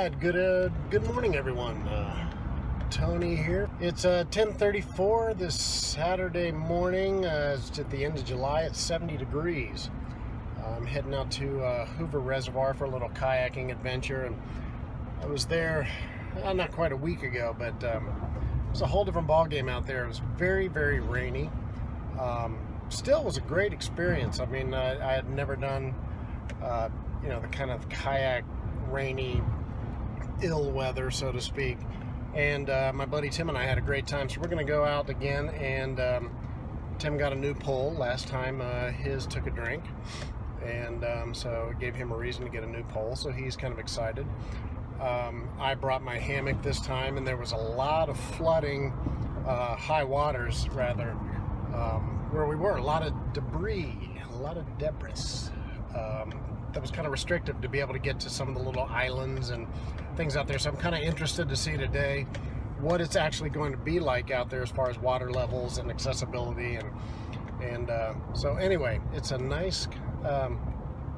right, good morning, everyone. Tony here. It's 10:34 this Saturday morning. It's at the end of July. It's 70 degrees. I'm heading out to Hoover Reservoir for a little kayaking adventure, and I was there not quite a week ago, but it was a whole different ball game out there. It was very, very rainy. Still was a great experience. I mean, I had never done the kind of kayak rainy ill weather, so to speak, and my buddy Tim and I had a great time. So we're going to go out again, and Tim got a new pole. Last time his took a drink, and so it gave him a reason to get a new pole, so he's kind of excited. I brought my hammock this time, and there was a lot of flooding, high waters rather, where we were. A lot of debris, that was kind of restrictive to be able to get to some of the little islands and things out there. So I'm kind of interested to see today what it's actually going to be like out there as far as water levels and accessibility, and so anyway, it's a nice kind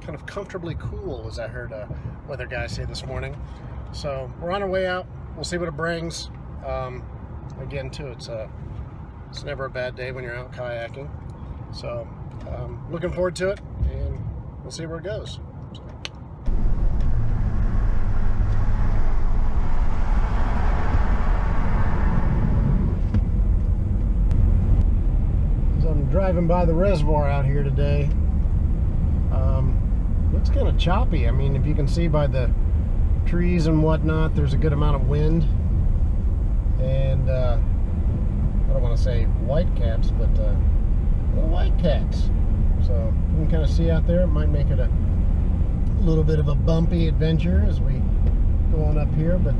of comfortably cool, as I heard a weather guy say this morning. So we're on our way out. We'll see what it brings. Again, too, it's never a bad day when you're out kayaking. So looking forward to it, and we'll see where it goes. So I'm driving by the reservoir out here today. Looks kind of choppy. I mean, if you can see by the trees and whatnot, there's a good amount of wind, and I don't want to say white caps, but little white cats. So you can kind of see out there. It might make it a little bit of a bumpy adventure as we go on up here, but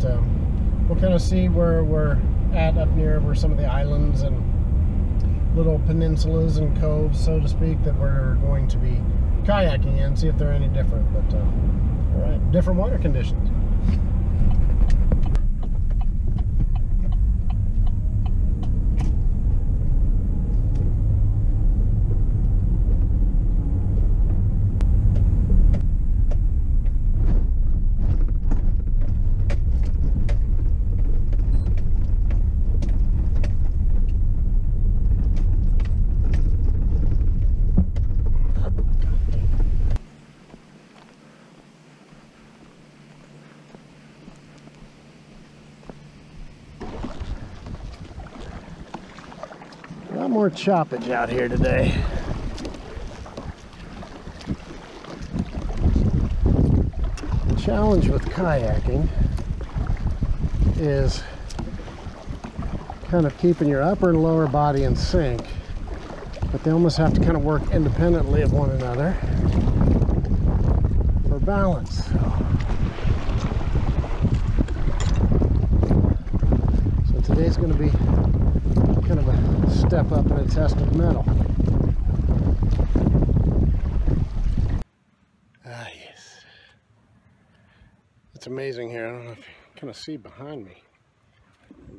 we'll kind of see where we're at up near where some of the islands and little peninsulas and coves, so to speak, that we're going to be kayaking in, see if they're any different. But all right, different water conditions. A lot more choppage out here today. The challenge with kayaking is kind of keeping your upper and lower body in sync, but they almost have to kind of work independently of one another for balance. So today's going to be kind of a step up in a test of metal. Ah, yes. It's amazing here. I don't know if you can kind of see behind me,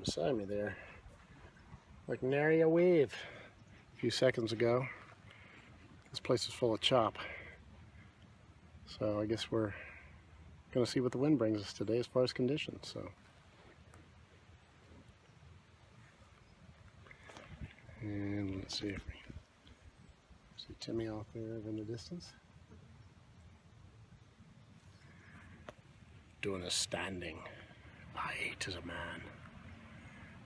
beside me there, like nary a wave a few seconds ago. This place is full of chop. So I guess we're going to see what the wind brings us today as far as conditions. So. And let's see if we see Timmy off there in the distance, doing a standing. I ate as a man.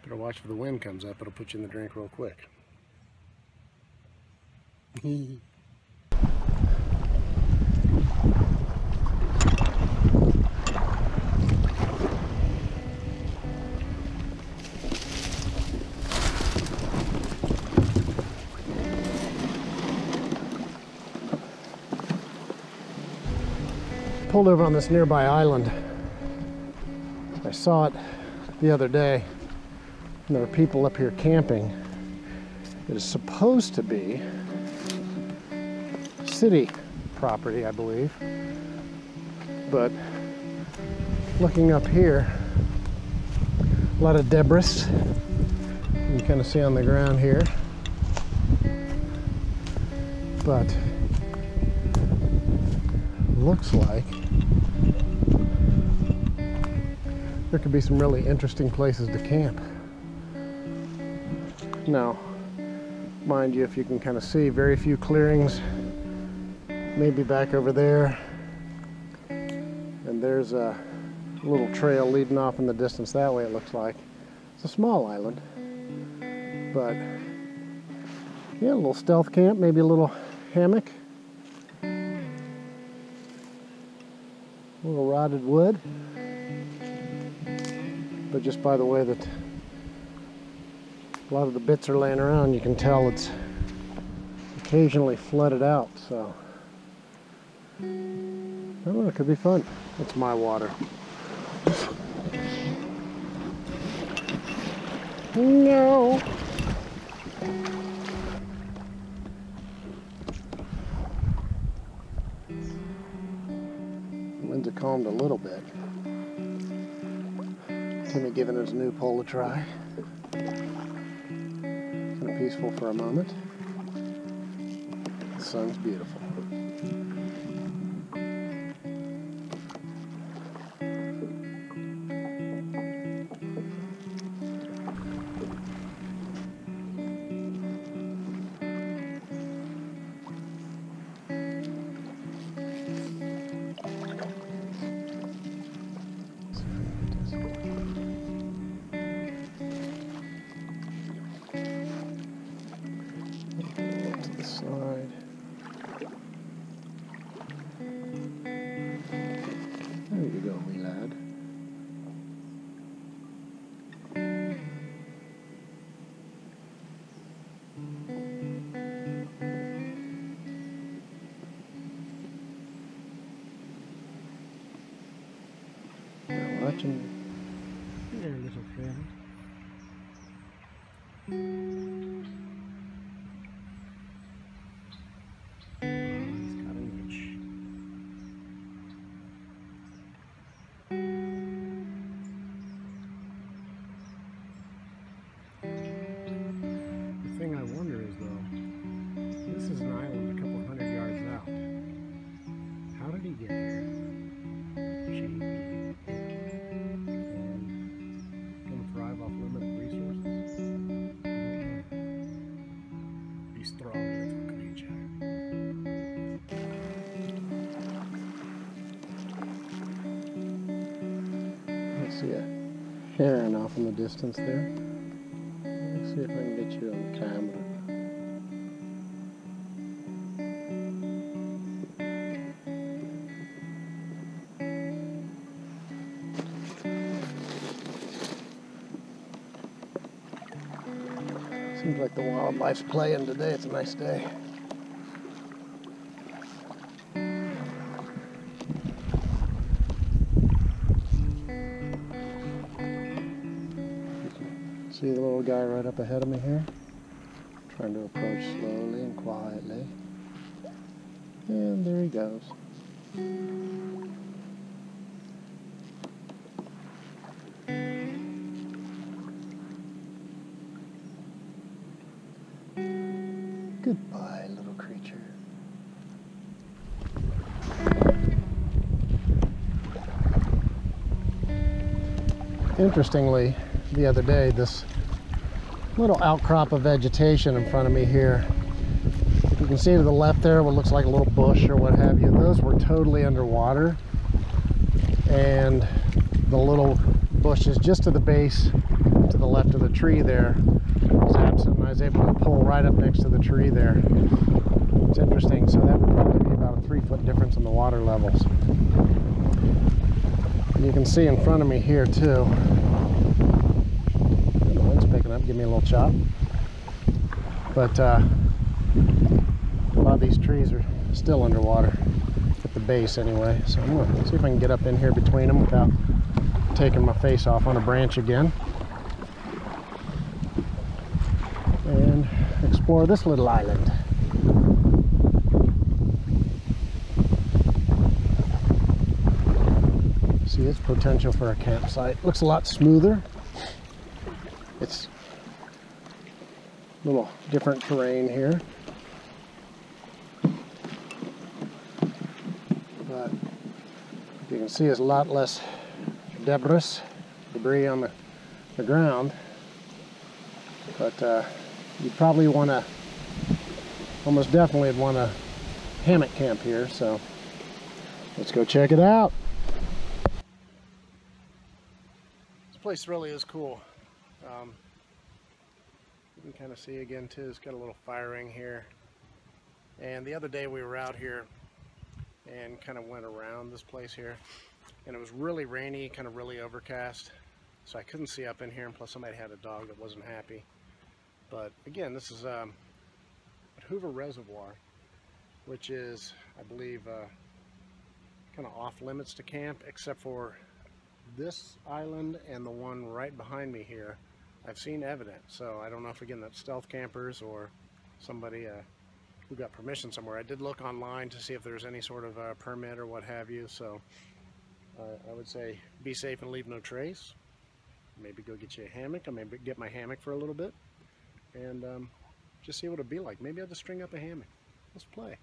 Better watch if the wind comes up, it'll put you in the drink real quick. Pulled over on this nearby island. I saw it the other day, and there are people up here camping. It is supposed to be city property, I believe, but looking up here, a lot of debris you can kind of see on the ground here, but looks like there could be some really interesting places to camp. Now, mind you, if you can kind of see, very few clearings. Maybe back over there. And there's a little trail leading off in the distance that way, it looks like. It's a small island. But, yeah, a little stealth camp, maybe a little hammock. A little rotted wood. But just by the way that a lot of the bits are laying around, you can tell it's occasionally flooded out, so I don't know, it could be fun. It's my water. No! The winds have calmed a little bit. Timmy giving his new pole a try. Kind of peaceful for a moment. The sun's beautiful. Side. There you go, wee lad. Now watching. There, little friend. The thing I wonder is, though, this is an island a couple hundred yards out. How did he get here? Cheap. And gonna thrive off limited resources? Be strong little creature. I see a heron off in the distance there. Let's see if I can get you on camera. Seems like the wildlife's playing today. It's a nice day. See the little guy right up ahead of me here? Trying to approach slowly and quietly. And there he goes. Goodbye, little creature. Interestingly, the other day, this little outcrop of vegetation in front of me here, you can see to the left there what looks like a little bush or what have you, those were totally underwater, and the little bushes just to the base to the left of the tree there was absent, and I was able to pull right up next to the tree there. It's interesting. So that would probably be about a 3-foot difference in the water levels. And you can see in front of me here too, the wind's picking up, give me a little chop, but a lot of these trees are still underwater at the base anyway, so I'm going to see if I can get up in here between them without taking my face off on a branch again and explore this little island. See its potential for a campsite. Looks a lot smoother. It's a little different terrain here, but you can see it's a lot less debris debris on the ground. But you probably want to, almost definitely want to hammock camp here, so let's go check it out. This place really is cool. You can kind of see again too, it's got a little fire ring here. And the other day we were out here and kind of went around this place here, and it was really rainy, kind of really overcast, so I couldn't see up in here, and plus somebody had a dog that wasn't happy. But again, this is at Hoover Reservoir, which is, I believe, kind of off limits to camp, except for this island and the one right behind me here. I've seen evidence, so I don't know if again that's stealth campers or somebody who got permission somewhere. I did look online to see if there's any sort of permit or what have you, so I would say be safe and leave no trace. Maybe go get you a hammock. I maybe get my hammock for a little bit and just see what it'd be like. Maybe I'll just string up a hammock. Let's play.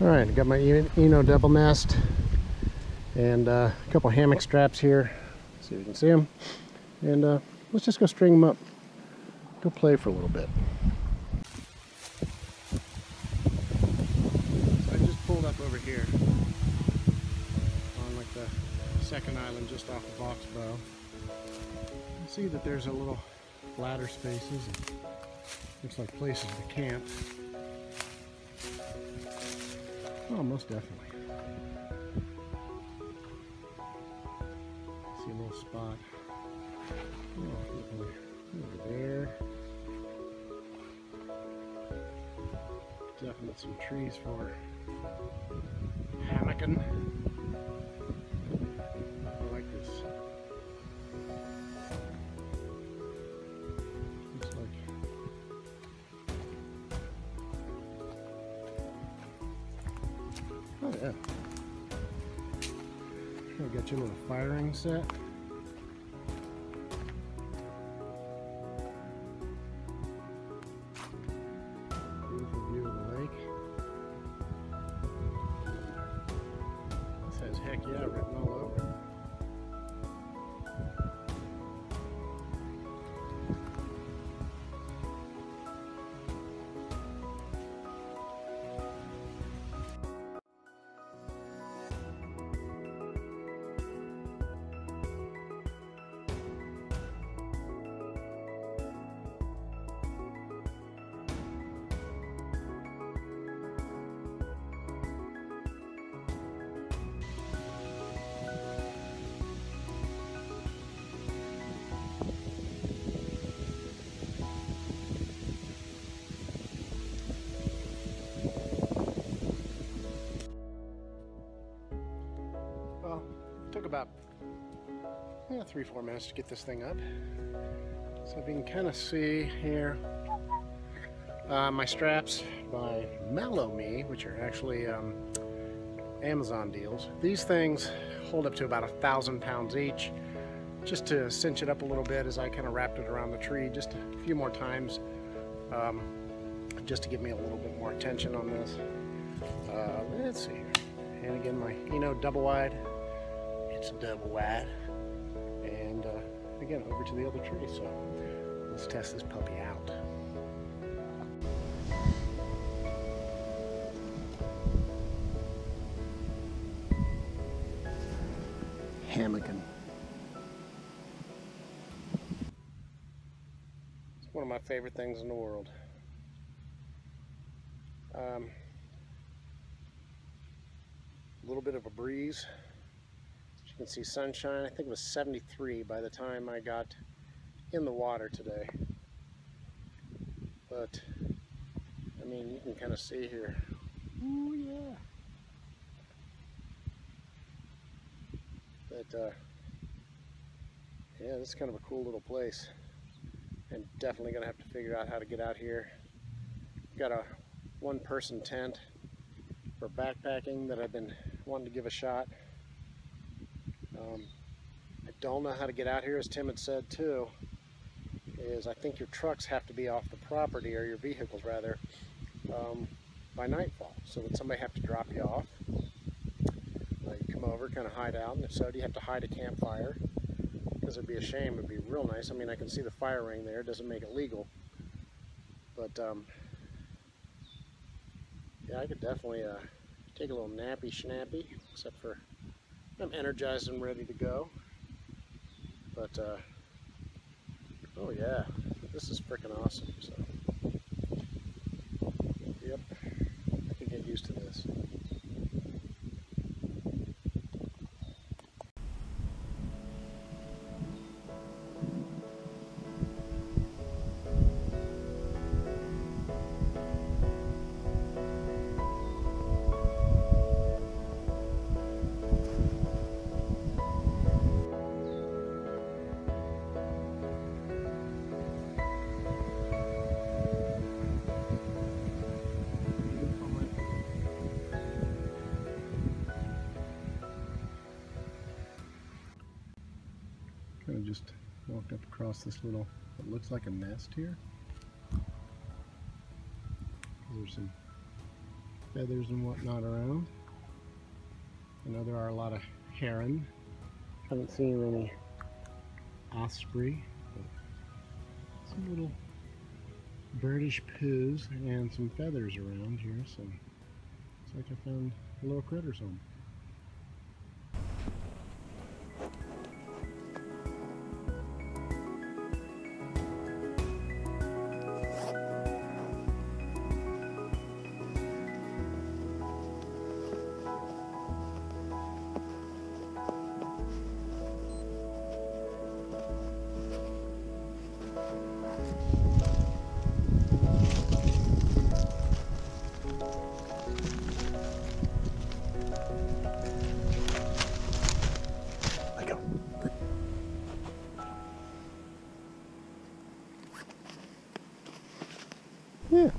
Alright, I got my Eno double nest and a couple hammock straps here. See if you can see them. And let's just go string them up. Go play for a little bit. So I just pulled up over here on like the second island just off of Oxbow. You see that there's a little ladder spaces and looks like places to camp. Oh, most definitely. See a little spot. Oh, over there. Definitely some trees for hammocking. I like this. Looks like oh yeah. Sure, got your little firing set. Beautiful view of the lake. This has heck yeah written all over it. Well, it took about 3-4 minutes to get this thing up. So if you can kind of see here, my straps by Mellow Me, which are actually Amazon deals. These things hold up to about 1,000 pounds each. Just to cinch it up a little bit as I kind of wrapped it around the tree just a few more times, just to give me a little bit more tension on this. Let's see here. And again, my Eno double wide. It's a double wide. And again, over to the other tree. So let's test this puppy out. Hammocking. It's one of my favorite things in the world. A little bit of a breeze. As you can see, sunshine. I think it was 73 by the time I got in the water today. But I mean, you can kind of see here. Ooh, yeah. But yeah, this is kind of a cool little place. And definitely gonna have to figure out how to get out here. Got a one-person tent for backpacking that I've been wanted to give a shot. I don't know how to get out here, as Tim had said too, is I think your trucks have to be off the property, or your vehicles rather, by nightfall, so that somebody have to drop you off. You come over, kind of hide out, and if so, do you have to hide a campfire? Because it'd be a shame, it'd be real nice. I mean, I can see the fire ring there, it doesn't make it legal. But, yeah, I could definitely take a little nappy schnappy, except for I'm energized and ready to go. But, oh yeah, this is freaking awesome, so. Yep, I could get used to this. Kind of just walked up across this little, what looks like a nest here. There's some feathers and whatnot around. I know there are a lot of heron. Haven't seen any osprey, but some little birdish poos and some feathers around here, so looks like I found a little critter's home. Yeah.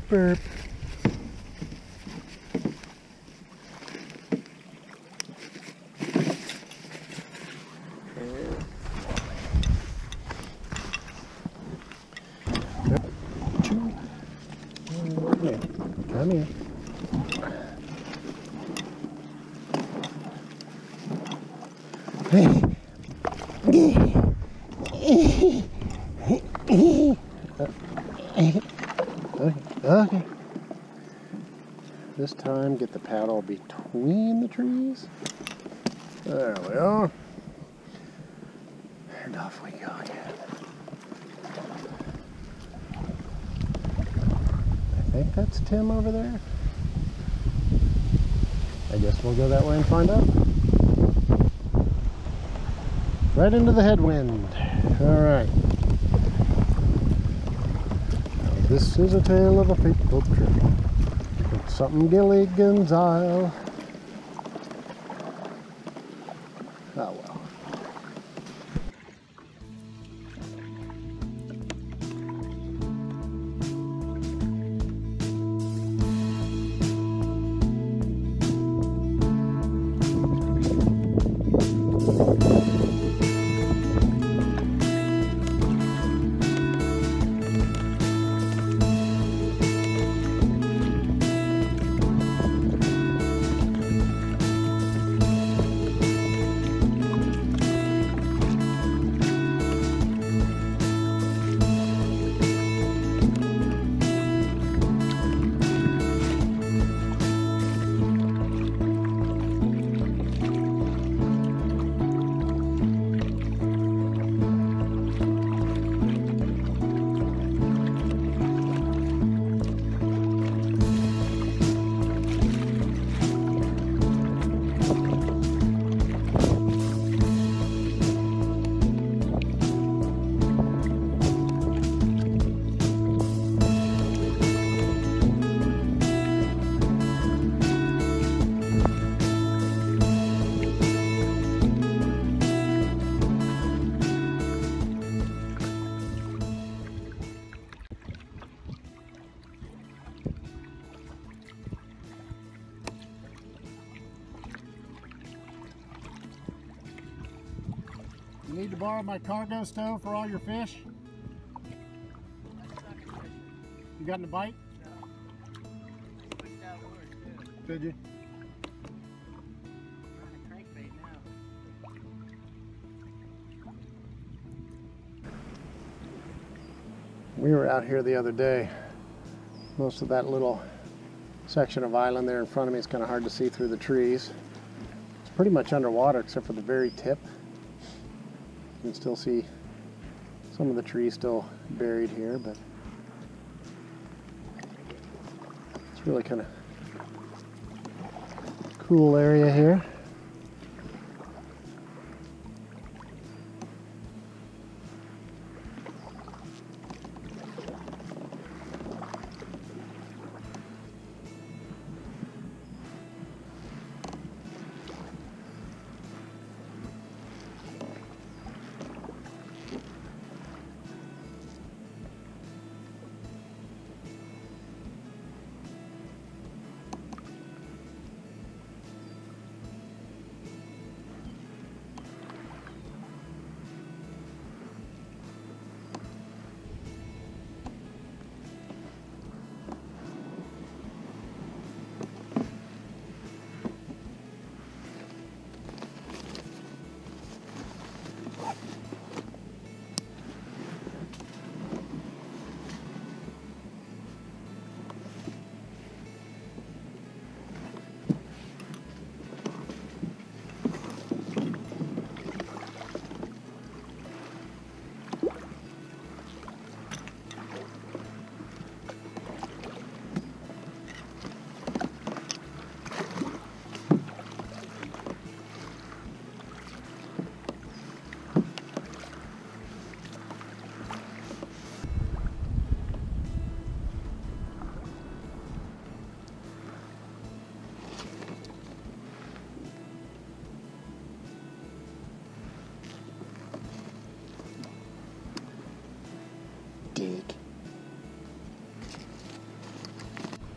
Burp. Come here. Okay. This time, get the paddle between the trees. There we are. And off we go again. I think that's Tim over there. I guess we'll go that way and find out. Right into the headwind. All right. Now, this is a tale of a fateful trip. It's something Gilligan's Isle. Oh well. Need to borrow my cargo stove for all your fish? You got in a bite? No. I pushed out lures too. Did you? I'm on a crankbait now. We were out here the other day. Most of that little section of island there in front of me is kind of hard to see through the trees. It's pretty much underwater except for the very tip. You can still see some of the trees still buried here, but it's really kind of cool area here.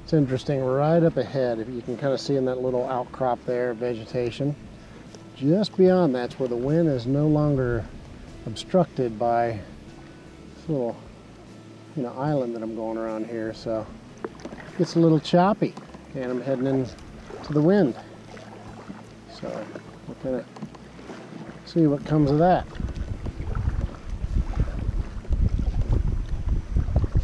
It's interesting, right up ahead, if you can kind of see in that little outcrop there, vegetation. Just beyond that's where the wind is no longer obstructed by this little, island that I'm going around here. So it gets a little choppy, and I'm heading into the wind. So we'll kind of see what comes of that.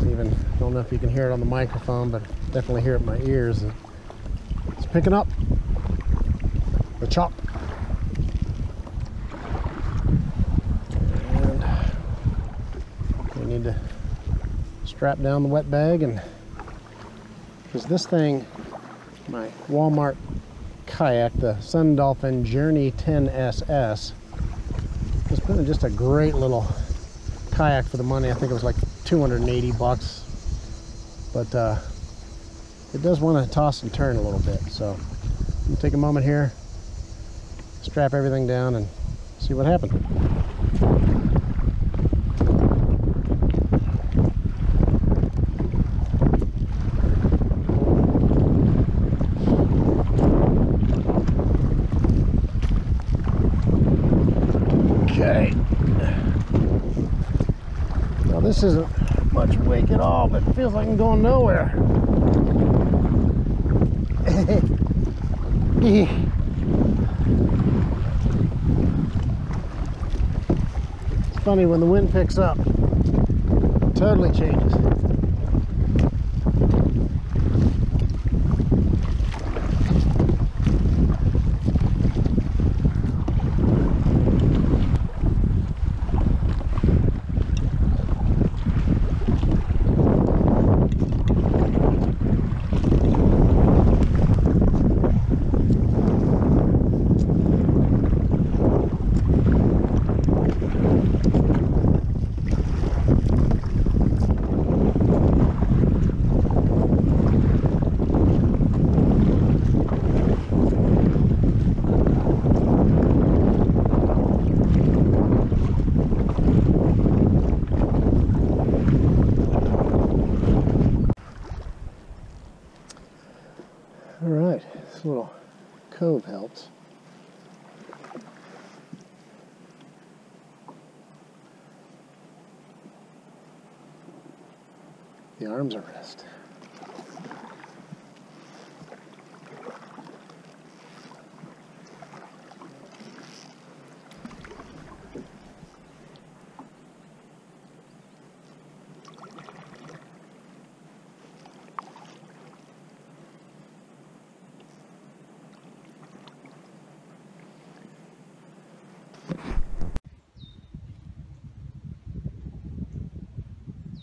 I don't know if you can hear it on the microphone, but definitely hear it in my ears. It's picking up the chop. And we need to strap down the wet bag, and because this thing, my Walmart kayak, the Sun Dolphin Journey 10 SS, it's been just a great little kayak for the money. I think it was like 280 bucks, but it does want to toss and turn a little bit. So I'm gonna take a moment here, strap everything down, and see what happens. Okay. Now this isn't much wake at all, but it feels like I'm going nowhere. It's funny when the wind picks up, it totally changes. All right, this little cove helps. the arms at rest.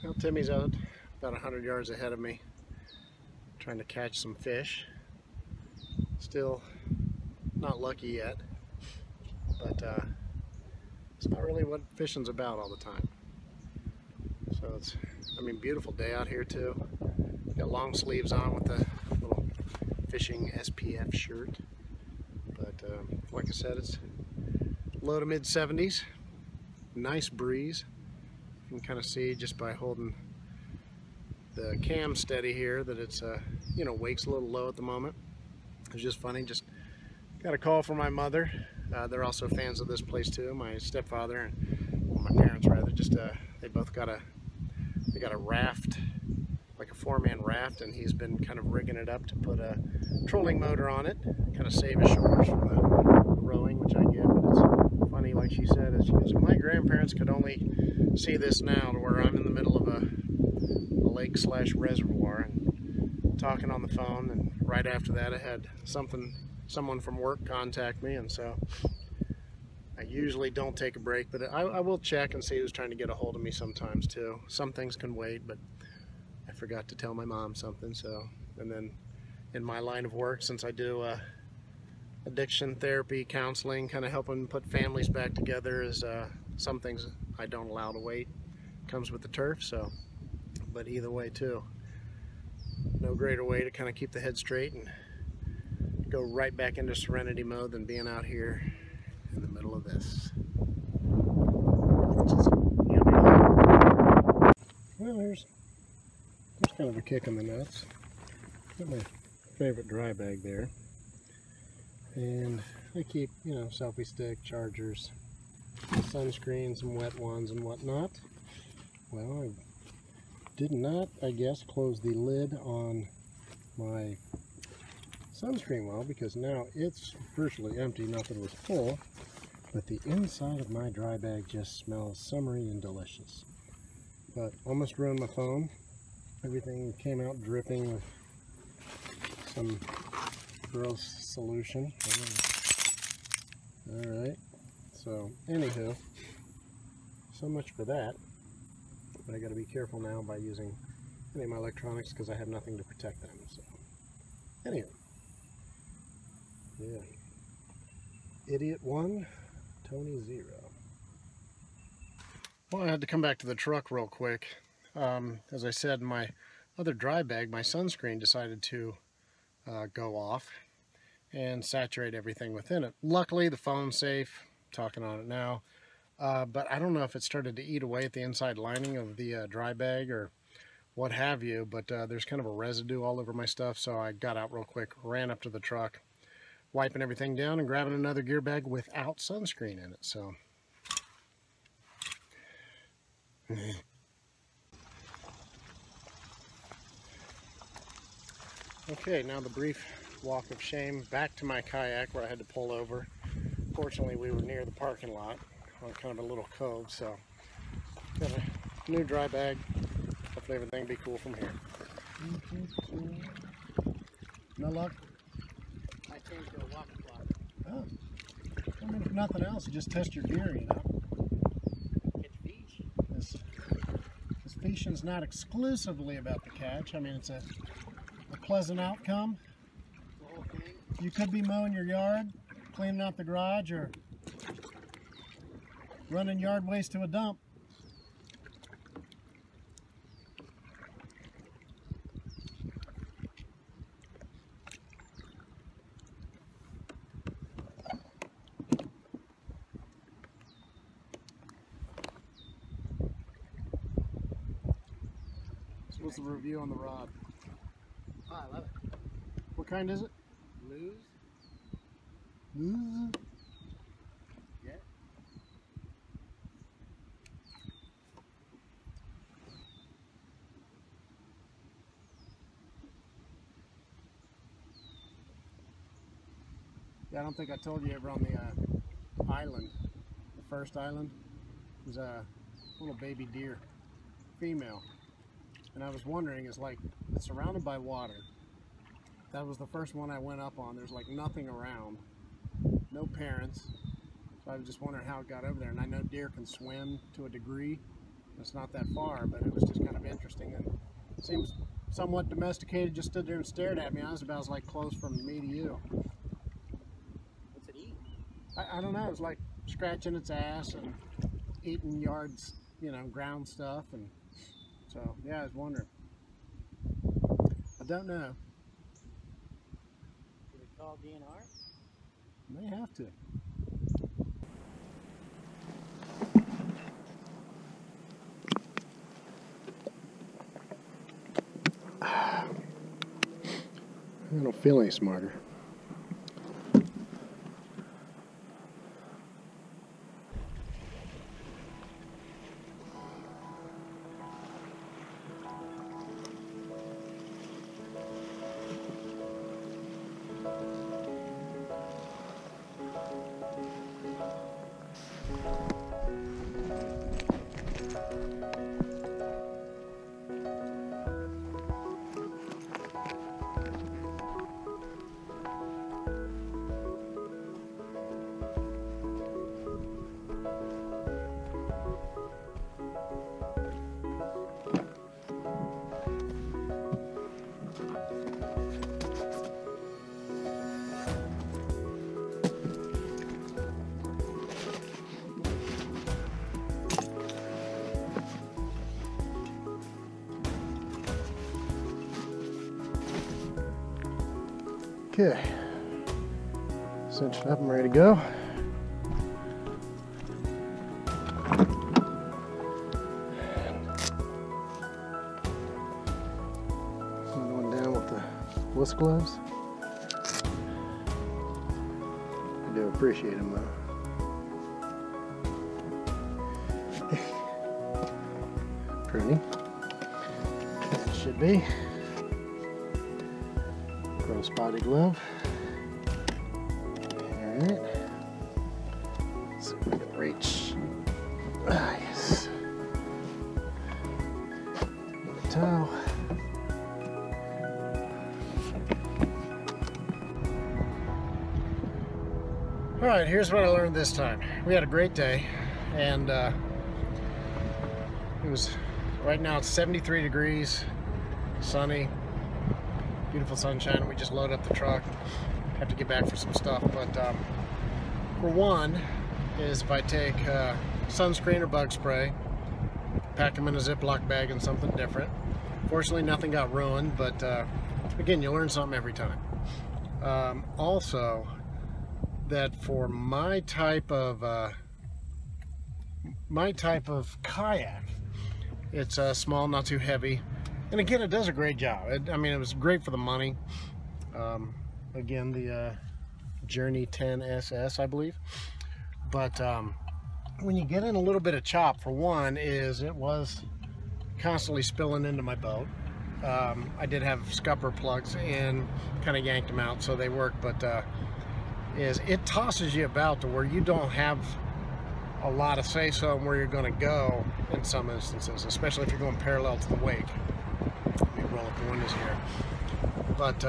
Well, Timmy's out about 100 yards ahead of me, trying to catch some fish. Still not lucky yet, but it's not really what fishing's about all the time. So it's, I mean, beautiful day out here too. Got long sleeves on with the little fishing SPF shirt. But like I said, it's low to mid 70s. Nice breeze. You can kind of see just by holding the cam steady here that it's you know, wake's a little low at the moment. It's just funny. Just got a call from my mother. They're also fans of this place too. My stepfather and, well, my parents rather, just they both got a raft, like a 4-man raft, and he's been kind of rigging it up to put a trolling motor on it, kind of save his shoulders from the rowing, which I get. But it's funny, like she said, as she goes, my grandparents could only see this now, to where I'm in the middle of a lake / reservoir and talking on the phone, and right after that I had someone from work contact me, and so I usually don't take a break, but I will check and see who's trying to get a hold of me sometimes too. Some things can wait, but I forgot to tell my mom something. So, and then in my line of work, since I do addiction therapy, counseling, kind of helping put families back together, is some things I don't allow to wait. Comes with the turf. So, but either way too, no greater way to kind of keep the head straight and go right back into serenity mode than being out here in the middle of this. Well, here's kind of a kick in the nuts. Got my favorite dry bag there, and I keep, you know, selfie stick, chargers, sunscreen, some wet ones and whatnot. Well, I did not, I guess, close the lid on my sunscreen well, because now it's virtually empty. Not that it was full, but the inside of my dry bag just smells summery and delicious. But almost ruined my phone. Everything came out dripping with some gross solution. Alright, so anywho, so much for that. But I got to be careful now by using any of my electronics, because I have nothing to protect them. So anyway, yeah. Idiot 1, Tony 0. Well, I had to come back to the truck real quick. As I said, my other dry bag, my sunscreen, decided to go off and saturate everything within it. Luckily, the phone's safe. I'm talking on it now. But I don't know if it started to eat away at the inside lining of the dry bag or what have you, but there's kind of a residue all over my stuff, so I got out real quick, ran up to the truck, wiping everything down and grabbing another gear bag without sunscreen in it. So okay, now the brief walk of shame back to my kayak, where I had to pull over. Fortunately, we were near the parking lot on kind of a little cove, so got a new dry bag. Hopefully everything will be cool from here. No luck? I changed to a walking clock. Oh. I mean, if nothing else, just test your gear, you know. Catch fish. This fishing's not exclusively about the catch. I mean, it's a pleasant outcome. The whole thing. You could be mowing your yard, cleaning out the garage, or running yard waste to a dump. So what's the review on the rod? Oh, I love it. What kind is it? Lose? Ooh. Yeah. Yeah, I don't think I told you, ever on the island, the first island, was a little baby deer, female. And I was wondering, it's surrounded by water. That was the first one I went up on. There's like nothing around, no parents. So I was just wondering how it got over there. And I know deer can swim to a degree. It's not that far, but it was just kind of interesting. And it seems somewhat domesticated, just stood there and stared at me. I was about like close from me to you. What's it eat? I don't know. It was like scratching its ass and eating yards, you know, ground stuff. And so, yeah, I was wondering. I don't know. Did it call DNR? May have to. I don't feel any smarter. Okay, cinched up and ready to go. Going down with the whisk gloves. I do appreciate them though. Pretty. As it should be. Crow spotted glove. Alright. Let's see if we can reach. Ah, yes. The towel. Alright, here's what I learned this time. We had a great day, and it was, right now it's 73 degrees, sunny. Beautiful sunshine. We just load up the truck. Have to get back for some stuff, but for one is if I take sunscreen or bug spray, pack them in a Ziploc bag and something different. Fortunately, nothing got ruined, but again, you learn something every time. Also, that for my type of kayak, it's small, not too heavy. And again, it does a great job. I mean, it was great for the money. Again, the Journey 10 SS, I believe. But when you get in a little bit of chop, for one, is it was constantly spilling into my boat. I did have scupper plugs in, kind of yanked them out so they work, but is it tosses you about to where you don't have a lot of say-so on where you're going to go in some instances, especially if you're going parallel to the wake. Let me roll up the windows here. But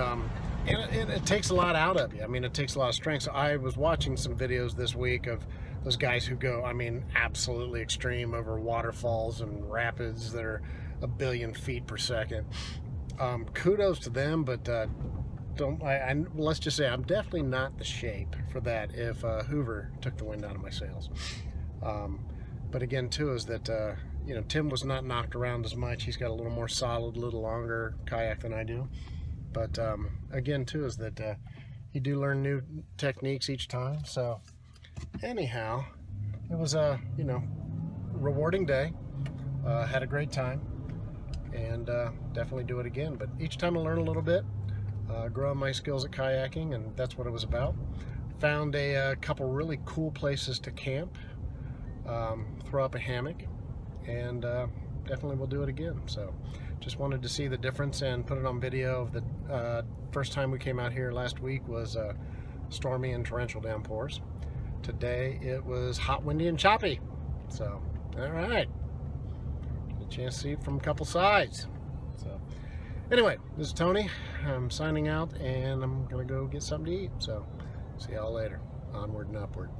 it takes a lot out of you. I mean, it takes a lot of strength. So I was watching some videos this week of those guys who go, I mean, absolutely extreme over waterfalls and rapids that are a billion feet per second. Kudos to them, but let's just say I'm definitely not the shape for that if Hoover took the wind out of my sails. But again, too, is that you know, Tim was not knocked around as much. He's got a little more solid, a little longer kayak than I do. But again, too, is that you do learn new techniques each time. So anyhow, it was a, you know, rewarding day. Had a great time, and definitely do it again. But each time I learn a little bit, grow my skills at kayaking, and that's what it was about. Found a couple really cool places to camp, throw up a hammock, and definitely will do it again. So just wanted to see the difference and put it on video. Of the first time we came out here last week was stormy and torrential downpours. Today it was hot, windy, and choppy. So, all right. Get a chance to see it from a couple sides. So, anyway, this is Tony. I'm signing out, and I'm going to go get something to eat. So, see y'all later. Onward and upward.